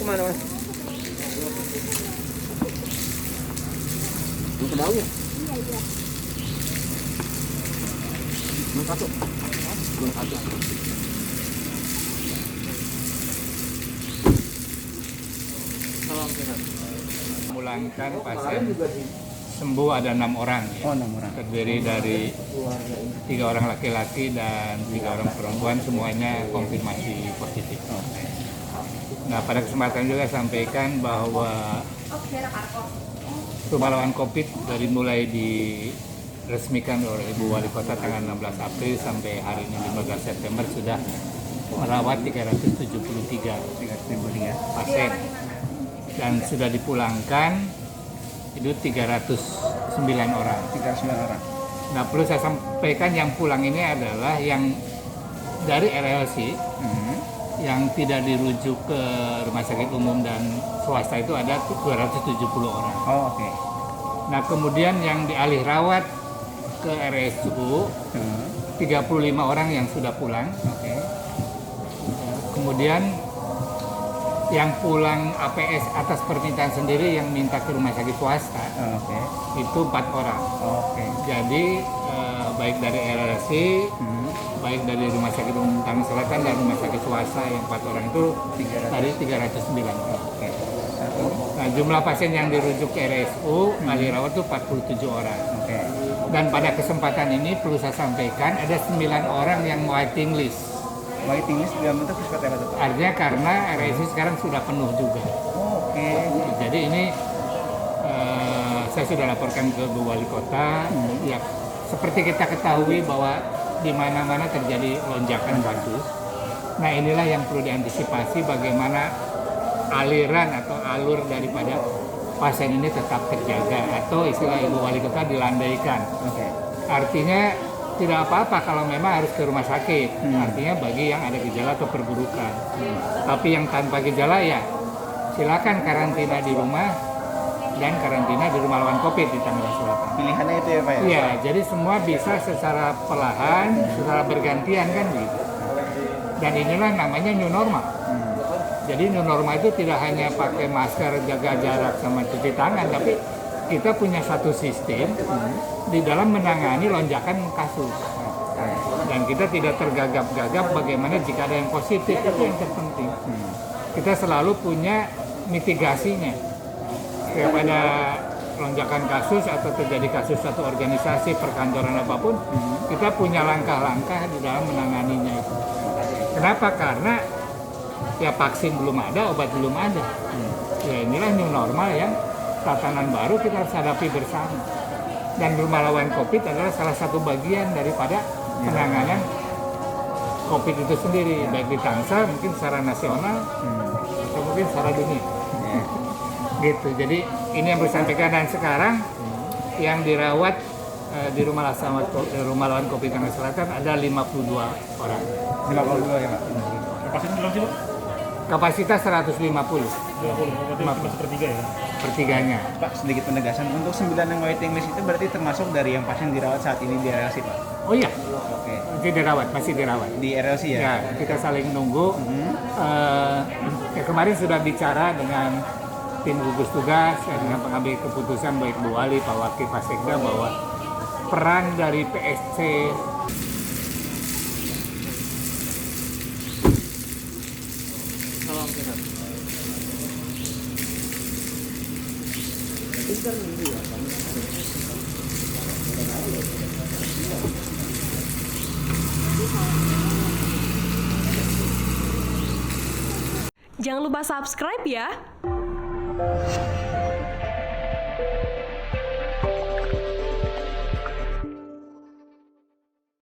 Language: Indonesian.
mana mas? Belum tahu ya? Iya. Belum satu. Belum satu. Salam sehat. Memulangkan pasien sembuh ada 6 orang. Oh, 6 orang. Terdiri dari 3 orang laki-laki dan 3 orang perempuan, semuanya konfirmasi positif. Nah, pada kesempatan juga sampaikan bahwa rumah lawan COVID dari mulai diresmikan oleh Ibu Wali Kota tanggal 16 April sampai hari ini 15 September sudah merawat 373 pasien dan sudah dipulangkan itu 309 orang. 39 orang. Nah, perlu saya sampaikan yang pulang ini adalah yang dari RLC yang tidak dirujuk ke rumah sakit umum dan swasta itu ada 270 orang. Oh, oke. Nah, kemudian yang dialih rawat ke RSU 35 orang yang sudah pulang. Oke. Kemudian yang pulang APS atas permintaan sendiri yang minta ke rumah sakit swasta Oke. itu 4 orang. Oke. Jadi baik dari RRC, baik dari Rumah Sakit Umum Tangerang Selatan dan Rumah Sakit Swasta yang 4 orang itu dari 309 orang. Oke. Nah, jumlah pasien yang dirujuk ke RSU alih rawat itu 47 orang. Oke. Dan pada kesempatan ini perlu saya sampaikan ada 9 orang yang waiting list. Waiting list dalam bentuk seperti apa tuh? Artinya karena RSU sekarang sudah penuh juga. Oh, oke. Jadi ini saya sudah laporkan ke Bu Wali Kota. Ya, seperti kita ketahui bahwa di mana-mana terjadi lonjakan kasus. Nah, inilah yang perlu diantisipasi bagaimana aliran atau alur daripada pasien ini tetap terjaga atau istilah Ibu Wali Kota dilandaikan. Oke. Artinya tidak apa-apa kalau memang harus ke rumah sakit. Artinya bagi yang ada gejala atau perburukan. Tapi yang tanpa gejala ya silakan karantina di rumah dan karantina di rumah lawan COVID di Tangerang Selatan. Pilihannya itu ya Pak ya? Iya, jadi semua bisa secara perlahan, secara bergantian kan gitu. Dan inilah namanya new normal. Jadi new normal itu tidak hanya pakai masker, jaga jarak sama cuci tangan, tapi kita punya satu sistem di dalam menangani lonjakan kasus. Dan kita tidak tergagap-gagap bagaimana jika ada yang positif, itu yang terpenting. Kita selalu punya mitigasinya. Setiap ada lonjakan kasus atau terjadi kasus satu organisasi, perkantoran apapun, kita punya langkah-langkah di dalam menanganinya itu. Kenapa? Karena ya vaksin belum ada, obat belum ada. Ya inilah new normal yang tatanan baru kita harus hadapi bersama. Dan rumah lawan COVID adalah salah satu bagian daripada penanganan COVID itu sendiri, baik di Tangsel mungkin secara nasional atau mungkin secara dunia. Gitu. Jadi ini yang disampaikan dan sekarang yang dirawat di rumah lawan COVID Tangerang Selatan ada 52 orang. 52 ya Pak? Kapasitas berapa sih Pak? Kapasitas 150. 50, berarti sepertiga ya? Pertiganya. Pak, sedikit penegasan. Untuk 9 yang waiting list itu berarti termasuk dari yang pasien dirawat saat ini di RLC Pak? Oh iya, Oke. masih dirawat. Di RLC ya? Ya, kita saling nunggu. Ya, kemarin sudah bicara dengan tim gugus tugas, ya, dengan pengambil keputusan baik Bu Wali, Pak Wakil, Pak Sekda bahwa peran dari PSC Salam sehat. Jangan lupa subscribe ya.